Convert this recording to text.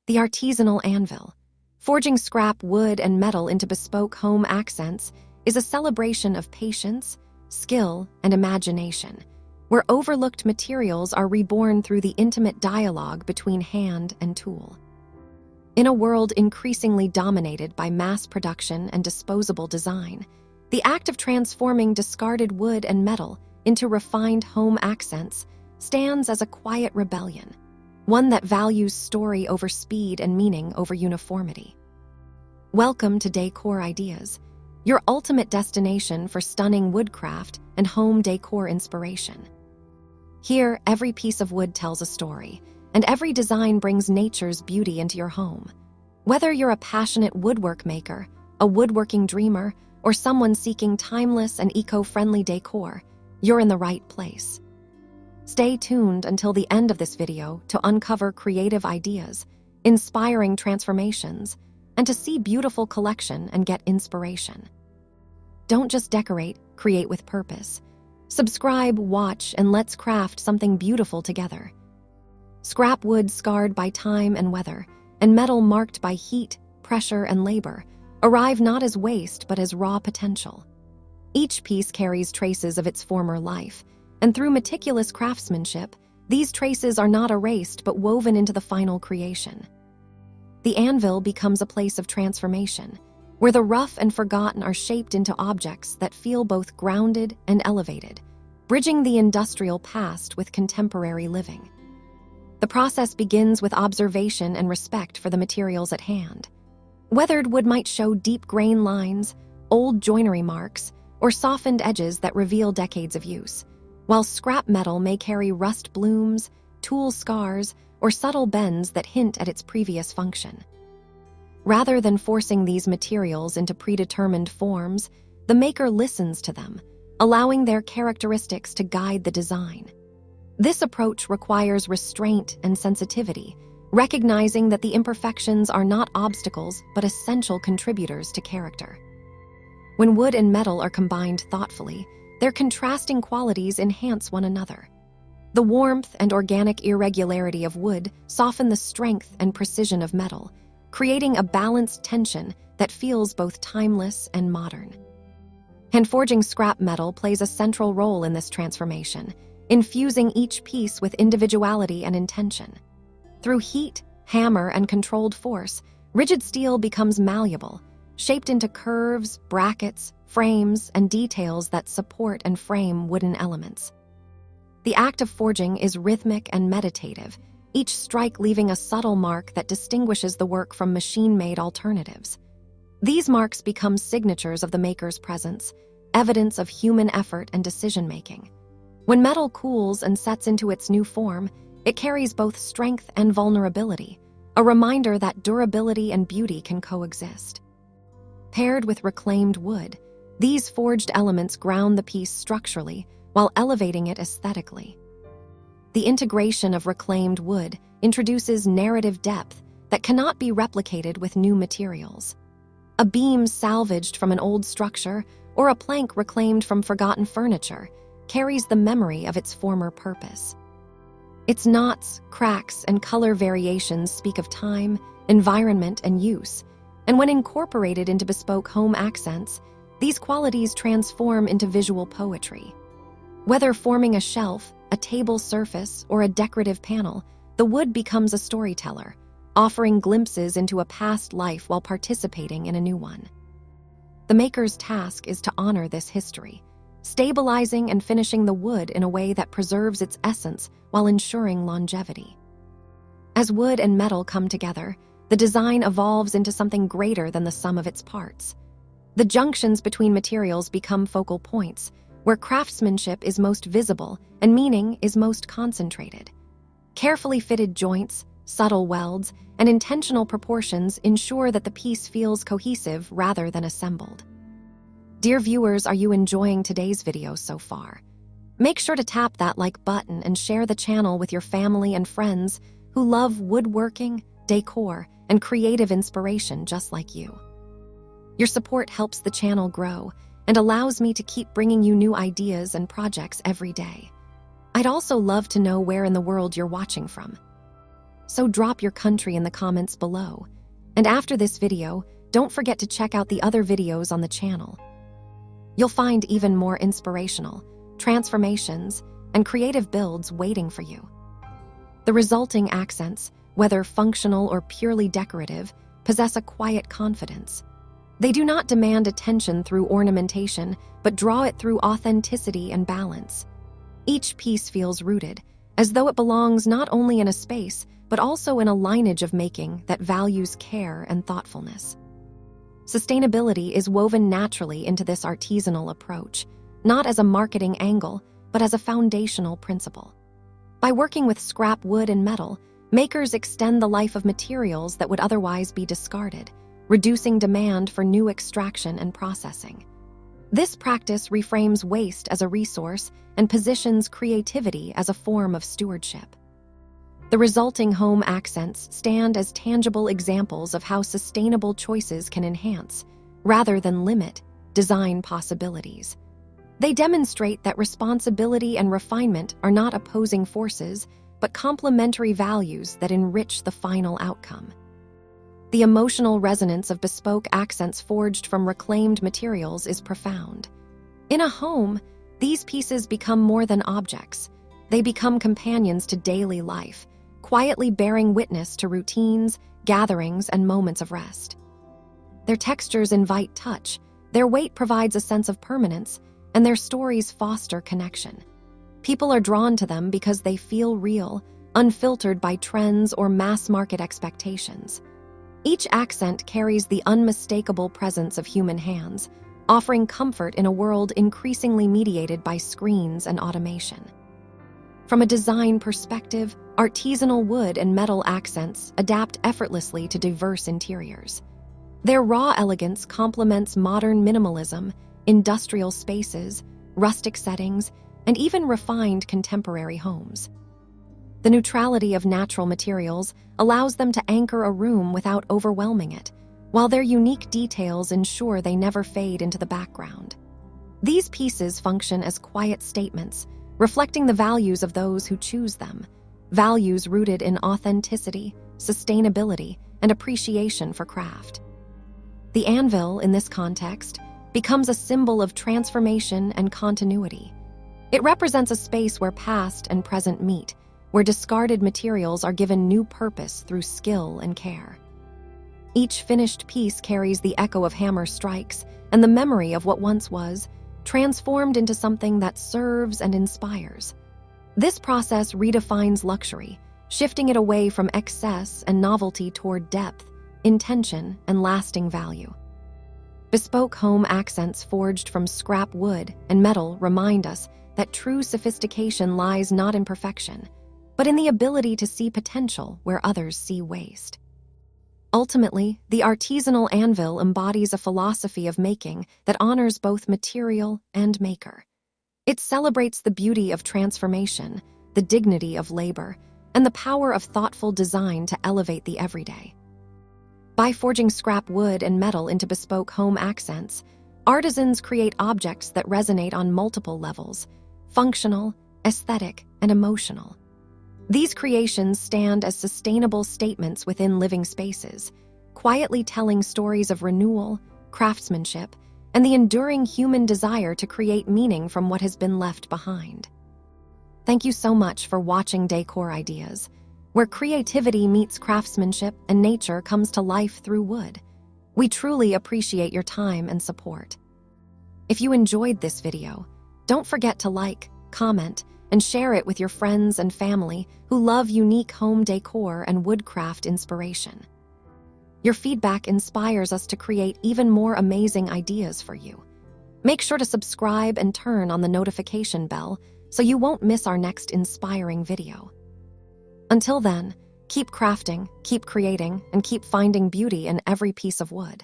The Artisanal Anvil. Forging scrap wood and metal into bespoke home accents is a celebration of patience, skill, and imagination, where overlooked materials are reborn through the intimate dialogue between hand and tool. In a world increasingly dominated by mass production and disposable design, the act of transforming discarded wood and metal into refined home accents stands as a quiet rebellion, one that values story over speed and meaning over uniformity. Welcome to Decor Ideas, your ultimate destination for stunning woodcraft and home decor inspiration. Here, every piece of wood tells a story, and every design brings nature's beauty into your home. Whether you're a passionate woodwork maker, a woodworking dreamer, or someone seeking timeless and eco-friendly decor, you're in the right place. Stay tuned until the end of this video to uncover creative ideas, inspiring transformations, and to see beautiful collection and get inspiration. Don't just decorate, create with purpose. Subscribe, watch, and let's craft something beautiful together. Scrap wood scarred by time and weather, and metal marked by heat, pressure, and labor, arrive not as waste but as raw potential. Each piece carries traces of its former life, and through meticulous craftsmanship, these traces are not erased but woven into the final creation. The anvil becomes a place of transformation, where the rough and forgotten are shaped into objects that feel both grounded and elevated, bridging the industrial past with contemporary living. The process begins with observation and respect for the materials at hand. Weathered wood might show deep grain lines, old joinery marks, or softened edges that reveal decades of use, while scrap metal may carry rust blooms, tool scars, or subtle bends that hint at its previous function. Rather than forcing these materials into predetermined forms, the maker listens to them, allowing their characteristics to guide the design. This approach requires restraint and sensitivity, recognizing that the imperfections are not obstacles but essential contributors to character. When wood and metal are combined thoughtfully, their contrasting qualities enhance one another. The warmth and organic irregularity of wood soften the strength and precision of metal, creating a balanced tension that feels both timeless and modern. Hand-forging scrap metal plays a central role in this transformation, infusing each piece with individuality and intention. Through heat, hammer, and controlled force, rigid steel becomes malleable, shaped into curves, brackets, frames, and details that support and frame wooden elements. The act of forging is rhythmic and meditative, each strike leaving a subtle mark that distinguishes the work from machine-made alternatives. These marks become signatures of the maker's presence, evidence of human effort and decision-making. When metal cools and sets into its new form, it carries both strength and vulnerability, a reminder that durability and beauty can coexist. Paired with reclaimed wood, these forged elements ground the piece structurally while elevating it aesthetically. The integration of reclaimed wood introduces narrative depth that cannot be replicated with new materials. A beam salvaged from an old structure or a plank reclaimed from forgotten furniture carries the memory of its former purpose. Its knots, cracks, and color variations speak of time, environment, and use, and when incorporated into bespoke home accents, these qualities transform into visual poetry. Whether forming a shelf, a table surface, or a decorative panel, the wood becomes a storyteller, offering glimpses into a past life while participating in a new one. The maker's task is to honor this history, stabilizing and finishing the wood in a way that preserves its essence while ensuring longevity. As wood and metal come together, the design evolves into something greater than the sum of its parts. The junctions between materials become focal points, where craftsmanship is most visible and meaning is most concentrated. Carefully fitted joints, subtle welds, and intentional proportions ensure that the piece feels cohesive rather than assembled. Dear viewers, are you enjoying today's video so far? Make sure to tap that like button and share the channel with your family and friends who love woodworking, decor, and creative inspiration just like you. Your support helps the channel grow and allows me to keep bringing you new ideas and projects every day. I'd also love to know where in the world you're watching from. So drop your country in the comments below. And after this video, don't forget to check out the other videos on the channel. You'll find even more inspirational, transformations, and creative builds waiting for you. The resulting accents, whether functional or purely decorative, possess a quiet confidence. They do not demand attention through ornamentation, but draw it through authenticity and balance. Each piece feels rooted, as though it belongs not only in a space, but also in a lineage of making that values care and thoughtfulness. Sustainability is woven naturally into this artisanal approach, not as a marketing angle, but as a foundational principle. By working with scrap wood and metal, makers extend the life of materials that would otherwise be discarded, reducing demand for new extraction and processing. This practice reframes waste as a resource and positions creativity as a form of stewardship. The resulting home accents stand as tangible examples of how sustainable choices can enhance, rather than limit, design possibilities. They demonstrate that responsibility and refinement are not opposing forces, but complementary values that enrich the final outcome. The emotional resonance of bespoke accents forged from reclaimed materials is profound. In a home, these pieces become more than objects. They become companions to daily life, quietly bearing witness to routines, gatherings, and moments of rest. Their textures invite touch, their weight provides a sense of permanence, and their stories foster connection. People are drawn to them because they feel real, unfiltered by trends or mass-market expectations. Each accent carries the unmistakable presence of human hands, offering comfort in a world increasingly mediated by screens and automation. From a design perspective, artisanal wood and metal accents adapt effortlessly to diverse interiors. Their raw elegance complements modern minimalism, industrial spaces, rustic settings, and even refined contemporary homes. The neutrality of natural materials allows them to anchor a room without overwhelming it, while their unique details ensure they never fade into the background. These pieces function as quiet statements, reflecting the values of those who choose them, values rooted in authenticity, sustainability, and appreciation for craft. The anvil, in this context, becomes a symbol of transformation and continuity. It represents a space where past and present meet, where discarded materials are given new purpose through skill and care. Each finished piece carries the echo of hammer strikes and the memory of what once was, transformed into something that serves and inspires. This process redefines luxury, shifting it away from excess and novelty toward depth, intention, and lasting value. Bespoke home accents forged from scrap wood and metal remind us that true sophistication lies not in perfection, but in the ability to see potential where others see waste. Ultimately, the artisanal anvil embodies a philosophy of making that honors both material and maker. It celebrates the beauty of transformation, the dignity of labor, and the power of thoughtful design to elevate the everyday. By forging scrap wood and metal into bespoke home accents, artisans create objects that resonate on multiple levels: functional, aesthetic, and emotional. These creations stand as sustainable statements within living spaces, quietly telling stories of renewal, craftsmanship, and the enduring human desire to create meaning from what has been left behind. Thank you so much for watching Decor Ideas, where creativity meets craftsmanship and nature comes to life through wood. We truly appreciate your time and support. If you enjoyed this video, don't forget to like, comment, and share it with your friends and family who love unique home decor and woodcraft inspiration. Your feedback inspires us to create even more amazing ideas for you. Make sure to subscribe and turn on the notification bell so you won't miss our next inspiring video. Until then, keep crafting, keep creating, and keep finding beauty in every piece of wood.